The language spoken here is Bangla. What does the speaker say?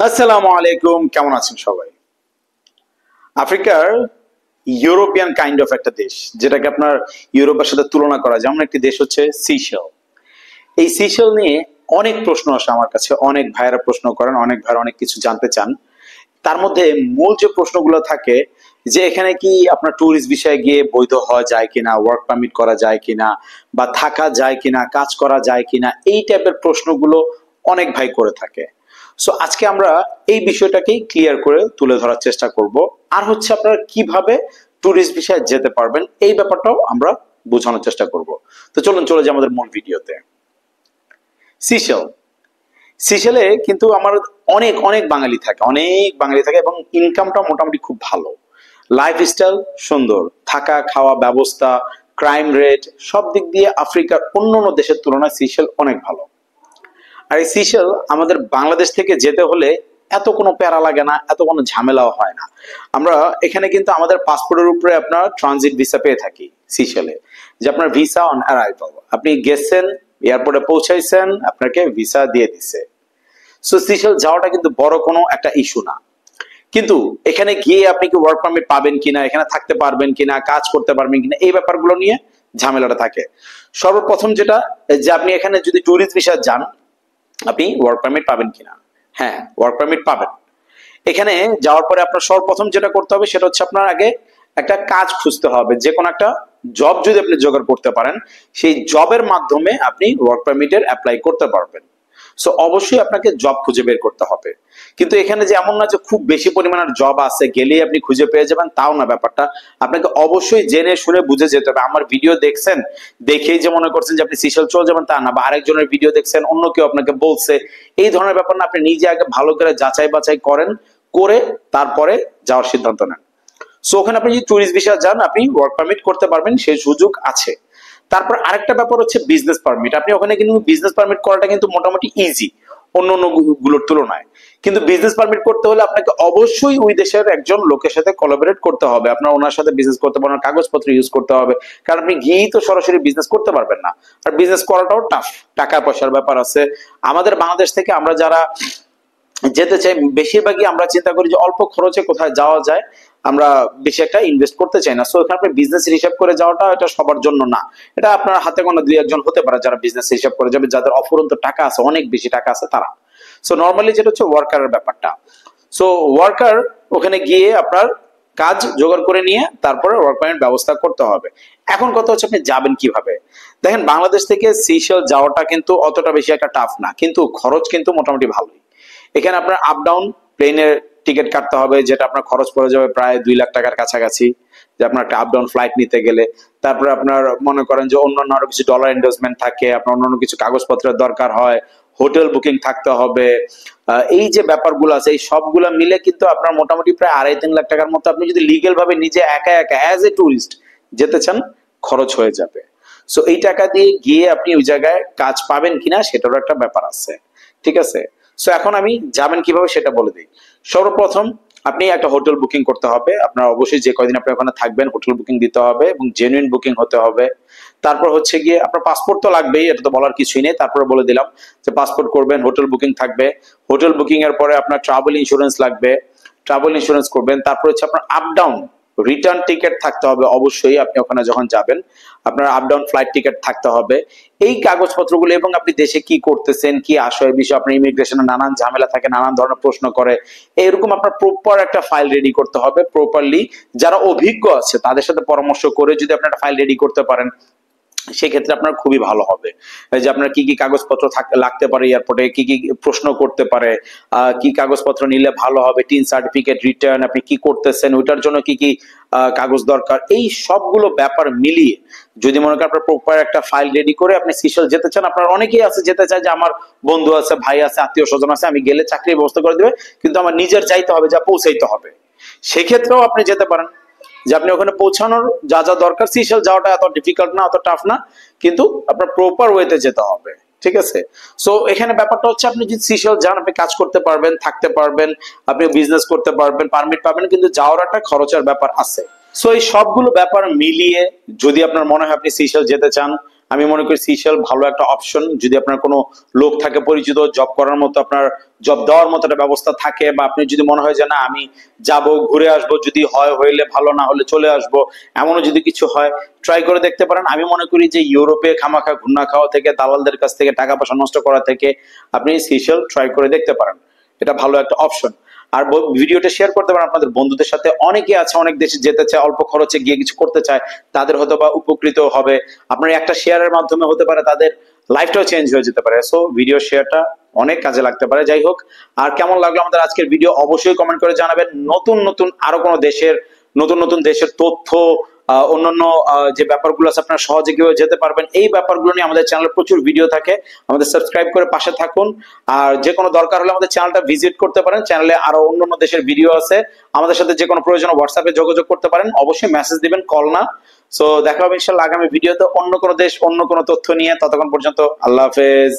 আসসালামু আলাইকুম, কেমন আছেন সবাই? আফ্রিকার ইউরোপিয়ান কাইন্ড অফ একটা দেশ, যেটাকে আপনার ইউরোপের সাথে তুলনা করা যায়, এমন একটি দেশ হচ্ছে সিশেল। এই সিশেল নিয়ে অনেক প্রশ্ন আসে আমার কাছে, অনেক ভাইয়েরা প্রশ্ন করেন, অনেক ভাইয়েরা অনেক কিছু জানতে চান। তার মধ্যে মূল যে প্রশ্নগুলো থাকে যে এখানে কি আপনার ট্যুরিস্ট ভিসায় গিয়ে বৈধ হওয়া যায় কিনা, ওয়ার্ক পারমিট করা যায় কিনা, বা থাকা যায় কিনা, কাজ করা যায় কিনা, এই টাইপের প্রশ্নগুলো অনেক ভাই করে থাকে। সো আজকে আমরা এই বিষয়টাকেই ক্লিয়ার করে তুলে ধরার চেষ্টা করব। আর হচ্ছে আপনারা কিভাবে ট্যুরিস্ট ভিসায় যেতে পারবেন এই ব্যাপারটাও আমরা বোঝানোর চেষ্টা করব। তো চলুন চলে যাই আমাদের মূল ভিডিওতে। সিশেল, সিশেলে কিন্তু আমার অনেক অনেক বাঙালি থাকে, অনেক বাঙালি থাকে, এবং ইনকামটা মোটামুটি খুব ভালো। লাইফস্টাইল সুন্দর, থাকা খাওয়া ব্যবস্থা, ক্রাইম রেট, সব দিক দিয়ে আফ্রিকার অন্যান্য দেশের তুলনায় সিশেল অনেক ভালো। আর এই সিশেল আমাদের বাংলাদেশ থেকে যেতে হলে এত কোনো প্যারা লাগে না, এত কোনো ঝামেলাও হয় না। আমরা এখানে কিন্তু আমাদের পাসপোর্টের উপরে আপনার ট্রানজিট ভিসা পেয়ে থাকি সিশেলে, যে আপনার ভিসা অন অ্যারাইভাল, আপনি গেছেন, এয়ারপোর্টে পৌঁছাইছেন, আপনাকে ভিসা দিয়ে দিছে। সো সিশেল যাওয়াটা কিন্তু বড় কোনো একটা ইস্যু না। কিন্তু এখানে গিয়ে আপনি কি ওয়ার্ক পারমিট পাবেন কিনা, এখানে থাকতে পারবেন কিনা, কাজ করতে পারবেন কিনা, এই ব্যাপারগুলো নিয়ে ঝামেলাটা থাকে। সর্বপ্রথম যেটা, যে আপনি এখানে যদি ট্যুরিস্ট ভিসা যান, আপনি ওয়ার্ক পারমিট পাবেন কিনা। হ্যাঁ, ওয়ার্ক পারমিট পাবেন। এখানে যাওয়ার পরে আপনার সর্বপ্রথম যেটা করতে হবে সেটা হচ্ছে আপনার আগে একটা কাজ খুঁজতে হবে। যে কোনো একটা জব যদি আপনি জোগাড় করতে পারেন, সেই জবের মাধ্যমে আপনি ওয়ার্ক পারমিটের অ্যাপ্লাই করতে পারবেন। সো অবশ্যই আপনাকে জব খুঁজে বের করতে হবে। কিন্তু এখানে যে এমন না যে খুব বেশি পরিমাণের জব আছে, গেলেই আপনি খুঁজে পেয়ে যাবেন, তাও না ব্যাপারটা। আপনাকে অবশ্যই জেনে শুনে বুঝে যেতে হবে। আমার ভিডিও দেখছেন, দেখেই যে মনে করছেন যে আপনি সিশেল চলে যাবেন তা না, বা আরেকজনের ভিডিও দেখছেন, অন্য কেউ আপনাকে বলছে, এই ধরনের ব্যাপার না। আপনি নিজে আগে ভালো করে যাচাই বাছাই করেন, করে তারপরে যাওয়ার সিদ্ধান্ত নেন। সো ওখানে আপনি যদি ট্যুরিস্ট ভিসা যান, আপনি ওয়ার্ক পারমিট করতে পারবেন, সেই সুযোগ আছে। তারপর আরেকটা ব্যাপার হচ্ছে বিজনেস পারমিট। আপনি ওখানে কিন্তু বিজনেস পারমিট করাটা কিন্তু মোটামুটি ইজি অন্য অন্য গুলোর তুলনায়। কিন্তু বিজনেস পারমিট করতে হলে আপনাকে অবশ্যই ওই দেশের একজন লোকের সাথে কোলাবোরেট করতে হবে, আপনার ওনার সাথে বিজনেস করতে পারেন, কাগজপত্র ইউজ করতে হবে। কারণ আপনি গিয়েই তো সরাসরি বিজনেস করতে পারবেন না, আর বিজনেস করাটাও টাফ, টাকা পয়সার ব্যাপার আছে। আমাদের বাংলাদেশ থেকে আমরা যারা যেতে চাই, বেশিরভাগই আমরা চিন্তা করি যে অল্প খরচে কোথায় যাওয়া যায়, আমরা বেশি একটা ইনভেস্ট করতে চাই না। সো এখানে আপনি বিজনেস হিসাব করে যাওয়াটা এটা সবার জন্য না। এটা আপনার হাতে গোনা দুই একজন হতে পারে যারা বিজনেস হিসাব করে যাবে, যাদের অফুরন্ত টাকা আছে, অনেক বেশি টাকা আছে তারা। সো নর্মালি যেটা হচ্ছে ওয়ার্কারের ব্যাপারটা। সো ওয়ার্কার ওখানে গিয়ে আপনার কাজ জোগাড় করে নিয়ে তারপরে ওয়ার্ক পারমিট ব্যবস্থা করতে হবে। এখন কথা হচ্ছে আপনি যাবেন কিভাবে। দেখেন, বাংলাদেশ থেকে সিশেল যাওয়াটা কিন্তু অতটা বেশি একটা টাফ না, কিন্তু খরচ কিন্তু মোটামুটি ভালোই। এখানে আপনার আপ ডাউন প্লেনের টিকিট কাটতে হবে, যেটা আপনার খরচ পড়ে যাবে প্রায় 2 লাখ টাকার কাছাকাছি, যে আপনার একটা আপ ডাউন ফ্লাইট নিতে গেলে। তারপরে আপনার মনে করেন যে অন্যান্য আরো কিছু ডলার এন্ডোজমেন্ট থাকে, আপনার অন্যান্য কিছু কাগজপত্রের দরকার হয়, হোটেল বুকিং থাকতে হবে। এই যে ব্যাপারগুলো আছে, এই সবগুলো মিলে কিন্তু আপনার মোটামুটি প্রায় 2.5-3 লাখ টাকার মতো, আপনি যদি লিগেল ভাবে নিজে একা একা অ্যাজ এ টুরিস্ট যেতে চান, খরচ হয়ে যাবে। সো এই টাকা দিয়ে গিয়ে আপনি ওই জায়গায় কাজ পাবেন কিনা সেটারও একটা ব্যাপার আছে। ঠিক আছে। সো এখন আমি যাবেন কিভাবে সেটা বলে দিই। সর্বপ্রথম আপনি একটা হোটেল বুকিং করতে হবে। আপনার অবশ্যই যে কয়দিন আপনি ওখানে থাকবেন হোটেল বুকিং দিতে হবে, এবং জেনুইন বুকিং হতে হবে। তারপর হচ্ছে গিয়ে আপনার পাসপোর্ট তো লাগবেই, এটা তো বলার কিছুই নেই। তারপরে বলে দিলাম যে পাসপোর্ট করবেন, হোটেল বুকিং থাকবে। হোটেল বুকিং এর পরে আপনার ট্রাভেল ইন্স্যুরেন্স লাগবে, ট্রাভেল ইন্স্যুরেন্স করবেন। তারপর হচ্ছে আপনার আপ ডাউন রিটার্ন টিকিট থাকতে হবে অবশ্যই, আপনি ওখানে যখন যাবেন আপনার আপ ডাউন ফ্লাইট টিকিট থাকতে হবে। এই কাগজপত্রগুলো, এবং আপনি দেশে কি করতেছেন, কি আশয় বিষয়, আপনার ইমিগ্রেশনে নানান ঝামেলা থাকে, নানান ধরনের প্রশ্ন করে, এরকম আপনার প্রপার একটা ফাইল রেডি করতে হবে প্রপারলি। যারা অভিজ্ঞ আছে তাদের সাথে পরামর্শ করে যদি আপনি একটা ফাইল রেডি করতে পারেন, সেক্ষেত্রে আপনার খুবই ভালো হবে। যে আপনার কি কি কাগজপত্র লাগতে পারে, এয়ারপোর্টে কি কি প্রশ্ন করতে পারে, কি কাগজপত্র নিলে ভালো হবে, টিন সার্টিফিকেট, রিটার্ন, আপনি কি করতেছেন ওইটার জন্য কি কি কাগজ দরকার, এই সবগুলো ব্যাপার মিলিয়ে যদি মনে করেন আপনার প্রপার একটা ফাইল রেডি করে আপনি সিশেল যেতে চান। আপনার অনেকেই আছে যেতে চায় যে আমার বন্ধু আছে, ভাই আছে, আত্মীয় স্বজন আছে, আমি গেলে চাকরির ব্যবস্থা করে দিবে, কিন্তু আমার নিজের যাইতে হবে, যা পৌঁছাইতে হবে। সেক্ষেত্রেও আপনি যেতে পারেন, যে আপনি ওখানে পৌঁছানোর যা যা দরকার। সিশেল যাওয়াটা এত ডিফিকাল্ট না, অত টাফ না, কিন্তু আপনার প্রপার ওয়েতে যেতে হবে। ঠিক আছে। সো এখানে ব্যাপারটা হচ্ছে আপনি যদি সিশেল যান, আপনি কাজ করতে পারবেন, থাকতে পারবেন, আপনি বিজনেস করতে পারবেন, পারমিট পাবেন, কিন্তু যাওয়ার একটা খরচের ব্যাপার আছে। সো এই সবগুলো ব্যাপার মিলিয়ে যদি আপনার মনে হয় আপনি সিশেল যেতে চান, আমি মনে করি সিশেল ভালো একটা অপশন। যদি আপনার কোনো লোক থাকে পরিচিত, জব করার মতো, আপনার জব দেওয়ার মতো একটা ব্যবস্থা থাকে, বা আপনি যদি মনে হয় যে না আমি যাব ঘুরে আসবো, যদি হয় হইলে ভালো, না হলে চলে আসবো, এমনও যদি কিছু হয় ট্রাই করে দেখতে পারেন। আমি মনে করি যে ইউরোপে খামাখা ঘুরনা খাওয়া থেকে, দালালদের কাছ থেকে টাকা পয়সা নষ্ট করা থেকে আপনি সিশেল ট্রাই করে দেখতে পারেন, এটা ভালো একটা অপশন। আর ভিডিওটা শেয়ার করতে পারেন আপনাদের বন্ধুদের সাথে। অনেকে আছে অনেক দেশে যেতে চায়, অল্প খরচে গিয়ে কিছু করতে চায়, তাদের হয়তো বা উপকৃত হবে। আপনার একটা শেয়ারের মাধ্যমে হতে পারে তাদের লাইফটাও চেঞ্জ হয়ে যেতে পারে। সো ভিডিও শেয়ারটা অনেক কাজে লাগতে পারে। যাই হোক, আর কেমন লাগলো আমাদের আজকের ভিডিও অবশ্যই কমেন্ট করে জানাবেন। নতুন নতুন আরো কোনো দেশের, নতুন নতুন দেশের তথ্য, অন্যান্য যে ব্যাপারগুলো আছে আপনারা সহজে কিভাবে যেতে পারবেন, এই ব্যাপারগুলো নিয়ে আমাদের চ্যানেলে প্রচুর ভিডিও থাকে। আমাদের সাবস্ক্রাইব করে পাশে থাকুন। আর যে কোনো দরকার হলে আমাদের চ্যানেলটা ভিজিট করতে পারেন। চ্যানেলে আরো অন্যান্য দেশের ভিডিও আছে। আমাদের সাথে যে কোনো প্রয়োজন হোয়াটসঅ্যাপে যোগাযোগ করতে পারেন। অবশ্যই মেসেজ দিবেন, কল না। সো দেখা হবে ইনশাআল্লাহ আগামী ভিডিওতে অন্য কোনো দেশ, অন্য কোনো তথ্য নিয়ে। ততক্ষণ পর্যন্ত আল্লাহ হাফেজ।